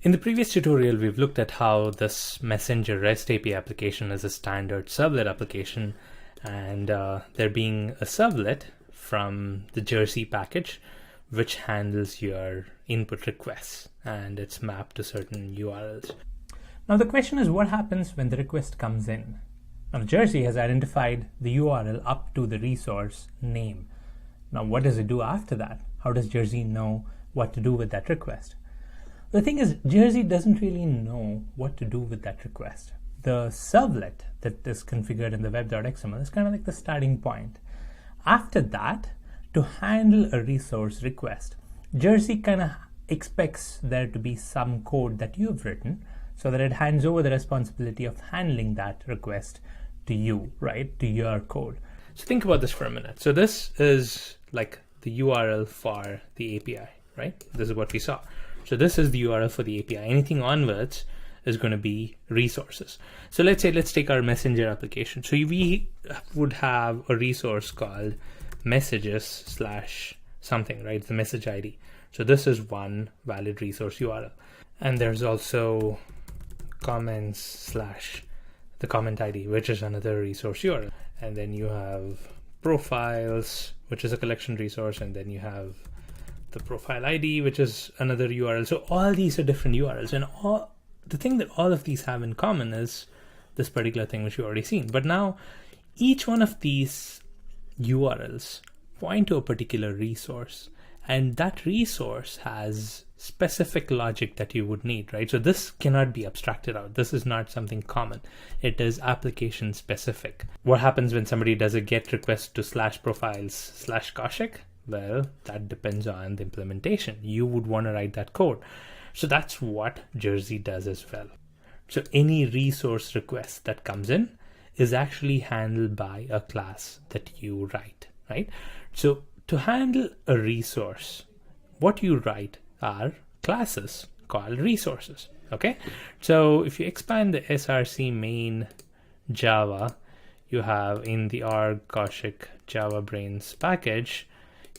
In the previous tutorial, we've looked at how this Messenger REST API application is a standard servlet application, and there being a servlet from the Jersey package, which handles your input requests, and it's mapped to certain URLs. Now the question is, what happens when the request comes in? Now Jersey has identified the URL up to the resource name. Now what does it do after that? How does Jersey know what to do with that request? The thing is, Jersey doesn't really know what to do with that request. The servlet that is configured in the web.xml is kind of like the starting point. After that, to handle a resource request, Jersey kind of expects there to be some code that you've written so that it hands over the responsibility of handling that request to you, right? To your code. So think about this for a minute. So this is like the URL for the API, right? This is what we saw. So this is the URL for the API. Anything onwards is going to be resources. So let's take our Messenger application. So we would have a resource called messages / something, right? It's the message ID. So this is one valid resource URL. And there's also comments / the comment ID, which is another resource URL. And then you have profiles, which is a collection resource. And then you have the profile ID, which is another URL. So all these are different URLs, and the thing that all of these have in common is this particular thing which you've already seen. But now each one of these URLs point to a particular resource, and that resource has specific logic that you would need, right? So this cannot be abstracted out. This is not something common. It is application specific. What happens when somebody does a GET request to /profiles /Kaushik? Well, that depends on the implementation. You would want to write that code. So that's what Jersey does as well. So any resource request that comes in is actually handled by a class that you write, right? So to handle a resource, what you write are classes called resources, okay? So if you expand the src main Java, you have in the org Kaushik Java Brains package,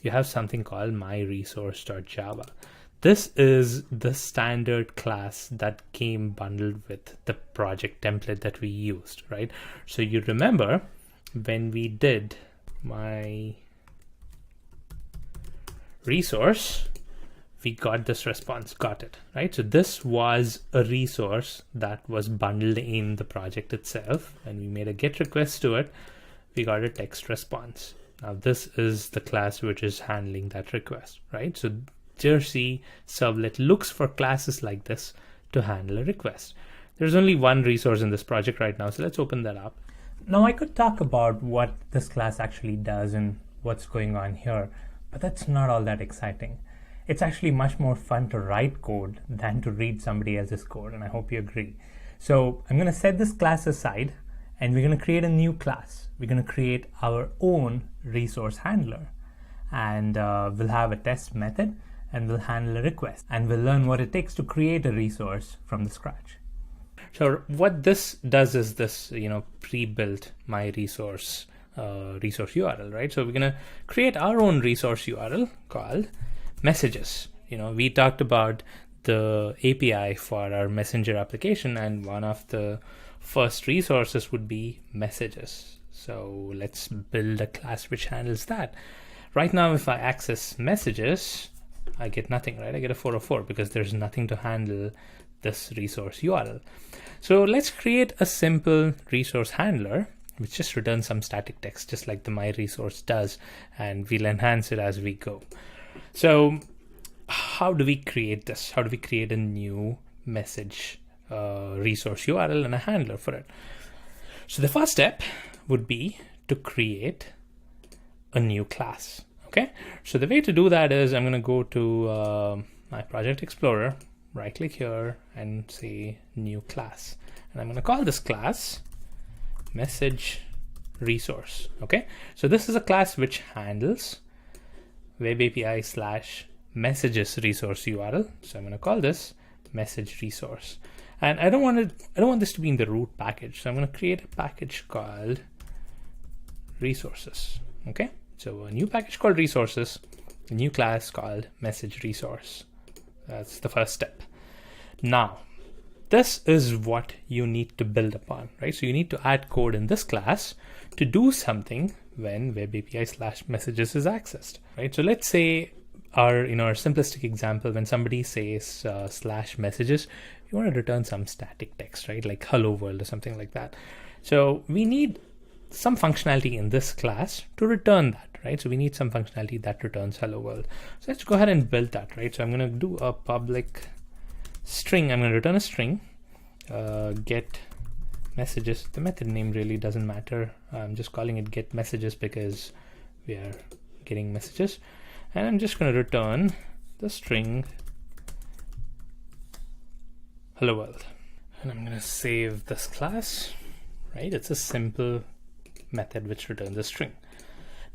you have something called myresource.java. This is the standard class that came bundled with the project template that we used, right? So you remember when we did my resource, we got this response, got it, right? So this was a resource that was bundled in the project itself, and we made a GET request to it. We got a text response. Now this is the class which is handling that request, right? So Jersey servlet looks for classes like this to handle a request. There's only one resource in this project right now, so let's open that up. Now I could talk about what this class actually does and what's going on here, but that's not all that exciting. It's actually much more fun to write code than to read somebody else's code, and I hope you agree. So I'm going to set this class aside, and we're going to create a new class. We're going to create our own resource handler, and we'll have a test method, and we'll handle a request, and we'll learn what it takes to create a resource from the scratch. So what this does is this, pre-built my resource URL, right? So we're going to create our own resource URL called messages. We talked about the API for our Messenger application, and one of the first resources would be messages. So let's build a class which handles that. Right now, if I access messages, I get nothing, right? I get a 404 because there's nothing to handle this resource URL. So let's create a simple resource handler which just returns some static text, just like the my resource does, and we'll enhance it as we go. So how do we create this? How do we create a new message resource URL and a handler for it? So the first step would be to create a new class. Okay, so the way to do that is I'm going to go to my Project Explorer, right click here and say new class. And I'm going to call this class message resource. Okay, so this is a class which handles web API / messages resource URL. So I'm going to call this message resource. And I don't want this to be in the root package. So I'm going to create a package called resources. Okay, so a new package called resources, a new class called message resource. That's the first step. Now, this is what you need to build upon, right? So you need to add code in this class to do something when web API /messages is accessed, right? So let's say our simplistic example, when somebody says /messages, you want to return some static text, right? Like hello world or something like that. So we need some functionality in this class to return that, right? So we need some functionality that returns hello world. So let's go ahead and build that, right? So I'm going to do a public string. I'm going to return a string, get messages. The method name really doesn't matter. I'm just calling it get messages because we are getting messages. And I'm just going to return the string hello world. And I'm going to save this class, right? It's a simple method which returns a string.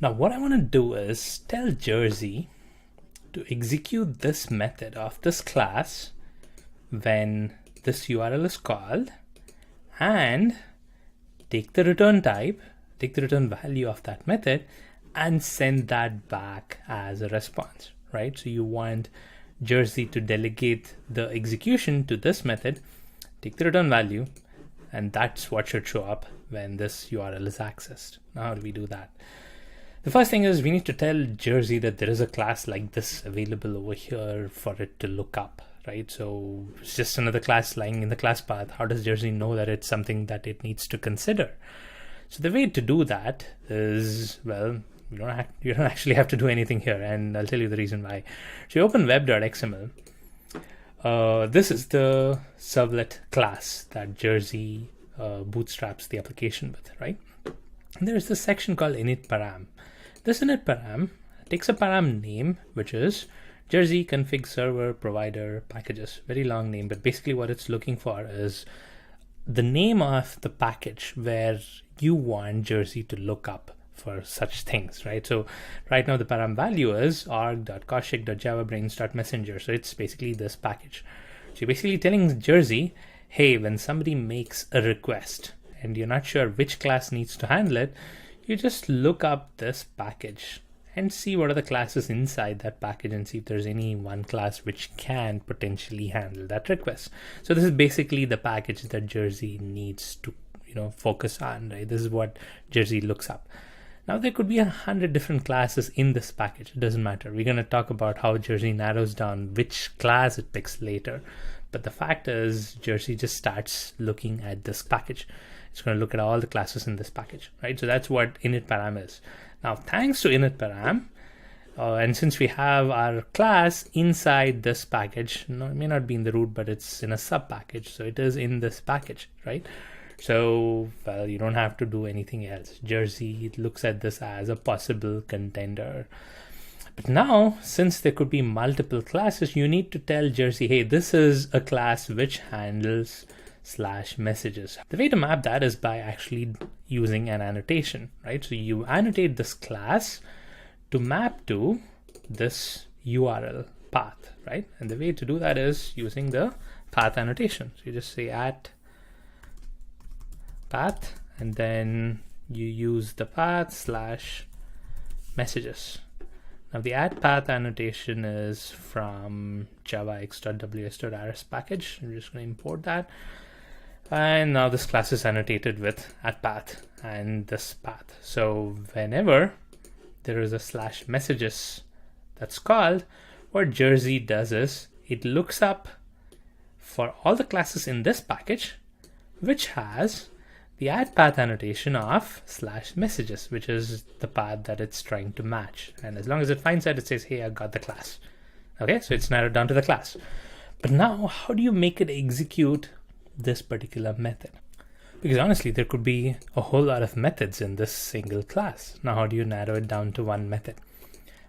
Now what I want to do is tell Jersey to execute this method of this class when this URL is called, and take the return type, take the return value of that method, and send that back as a response, right? So you want Jersey to delegate the execution to this method, take the return value, and that's what should show up when this URL is accessed. Now how do we do that? The first thing is we need to tell Jersey that there is a class like this available over here for it to look up, right? So it's just another class lying in the class path. How does Jersey know that it's something that it needs to consider? So the way to do that is, well, you don't actually have to do anything here, and I'll tell you the reason why. So you open web.xml. This is the servlet class that Jersey bootstraps the application with, right? And there's this section called init param. This init param takes a param name, which is Jersey config server provider packages. Very long name, but basically what it's looking for is the name of the package where you want Jersey to look up for such things, right? So right now the param value is org.koshik.javabrains.messenger. So it's basically this package. So you're basically telling Jersey, hey, when somebody makes a request and you're not sure which class needs to handle it, you just look up this package and see what are the classes inside that package and see if there's any one class which can potentially handle that request. So this is basically the package that Jersey needs to focus on, right? This is what Jersey looks up. Now there could be 100 different classes in this package. It doesn't matter. We're going to talk about how Jersey narrows down which class it picks later. But the fact is Jersey just starts looking at this package. It's going to look at all the classes in this package, right? So that's what init param is. Now, thanks to init param, and since we have our class inside this package, it may not be in the root, but it's in a sub package. So it is in this package, right? So, well, you don't have to do anything else. Jersey looks at this as a possible contender. But now, since there could be multiple classes, you need to tell Jersey, hey, this is a class which handles /messages. The way to map that is by actually using an annotation, right? So you annotate this class to map to this URL path, right? And the way to do that is using the path annotation. So you just say at path, and then you use the path /messages. Now the add path annotation is from javax.ws.rs package. I'm just going to import that. And now this class is annotated with at path and this path. So whenever there is a /messages that's called, what Jersey does is it looks up for all the classes in this package, which has the add path annotation of /messages, which is the path that it's trying to match. And as long as it finds that, it says, hey, I got the class. Okay, so it's narrowed down to the class. But now, how do you make it execute this particular method? Because honestly, there could be a whole lot of methods in this single class. Now, how do you narrow it down to one method?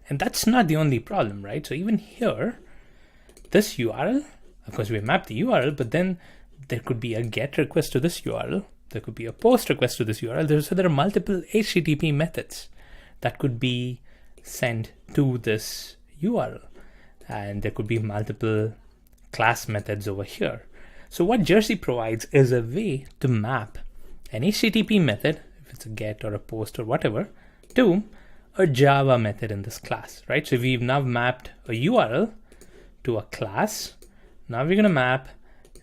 And that's not the only problem, right? So even here, this URL, of course, we mapped the URL, but then there could be a GET request to this URL. There could be a POST request to this URL. So there are multiple HTTP methods that could be sent to this URL. And there could be multiple class methods over here. So what Jersey provides is a way to map an HTTP method, if it's a GET or a POST or whatever, to a Java method in this class, right? So we've now mapped a URL to a class. Now we're going to map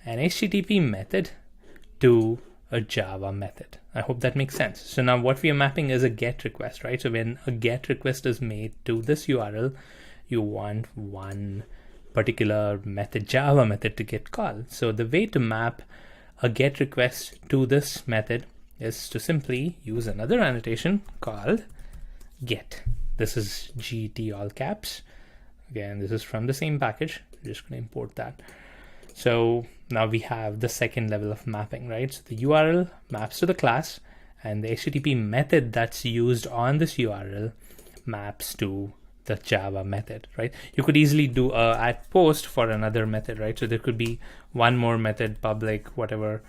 an HTTP method to a Java method. I hope that makes sense. So now what we are mapping is a GET request, right? So when a GET request is made to this URL, you want one particular method, Java method, to get called. So the way to map a GET request to this method is to simply use another annotation called GET. This is GT all caps. Again, this is from the same package. I'm just going to import that. So now we have the second level of mapping, right? So the URL maps to the class, and the HTTP method that's used on this URL maps to the Java method, right? You could easily do a at post for another method, right? So there could be one more method, public, whatever,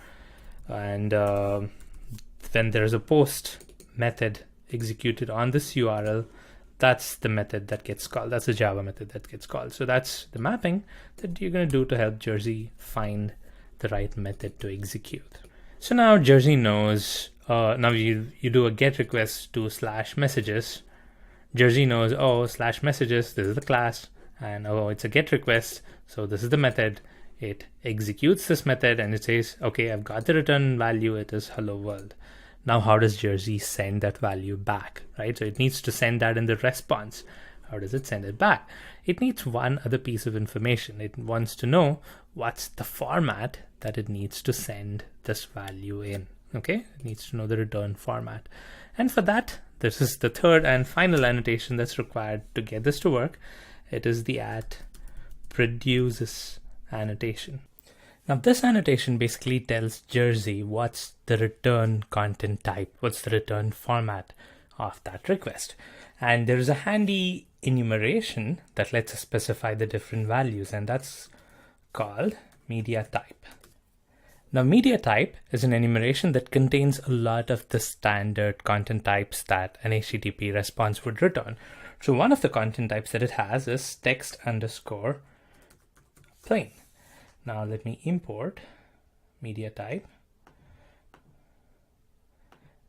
and then there's a post method executed on this URL. That's the method that gets called. That's the Java method that gets called. So that's the mapping that you're going to do to help Jersey find the right method to execute. So now Jersey knows, now you do a GET request to /messages. Jersey knows, oh, /messages, this is the class, and oh, it's a GET request, so this is the method. It executes this method and it says, okay, I've got the return value, it is hello world. Now, how does Jersey send that value back, right? So it needs to send that in the response. How does it send it back? It needs one other piece of information. It wants to know what's the format that it needs to send this value in, okay? It needs to know the return format. And for that, this is the third and final annotation that's required to get this to work. It is the @produces annotation. Now this annotation basically tells Jersey what's the return content type, what's the return format of that request. And there is a handy enumeration that lets us specify the different values, and that's called media type. Now media type is an enumeration that contains a lot of the standard content types that an HTTP response would return. So one of the content types that it has is text_plain. Now let me import media type.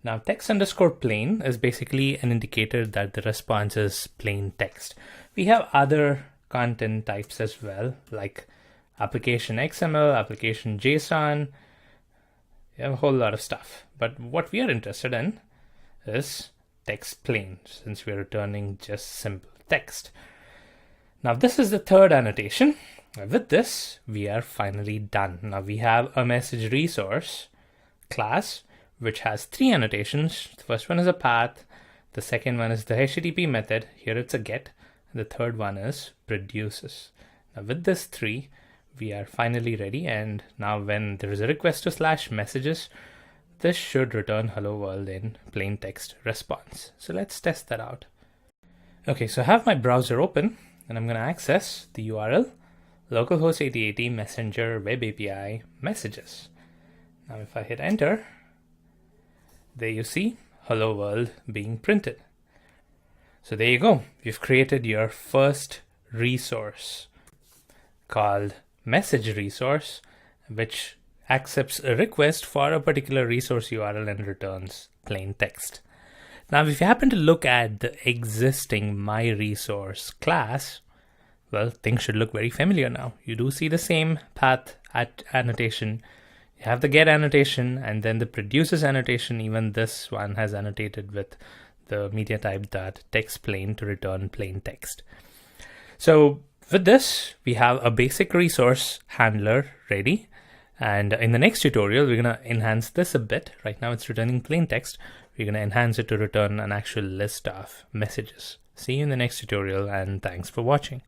Now text_plain is basically an indicator that the response is plain text. We have other content types as well, like application XML, application JSON. We have a whole lot of stuff. But what we are interested in is text plain, since we're returning just simple text. Now this is the third annotation. With this, we are finally done. Now we have a message resource class, which has three annotations. The first one is a path. The second one is the HTTP method. Here it's a get. And the third one is produces. Now with this three, we are finally ready. And now when there is a request to /messages, this should return hello world in plain text response. So let's test that out. Okay, so I have my browser open and I'm going to access the URL localhost 8080 messenger web API messages. Now if I hit enter, there you see hello world being printed. So there you go. You've created your first resource called message resource, which accepts a request for a particular resource URL and returns plain text. Now, if you happen to look at the existing myResource class, well, things should look very familiar now. You do see the same path annotation. You have the get annotation and then the produces annotation. Even this one has annotated with the media type .textPlain to return plain text. So with this, we have a basic resource handler ready. And in the next tutorial, we're going to enhance this a bit. Right now it's returning plain text. We're going to enhance it to return an actual list of messages. See you in the next tutorial, and thanks for watching.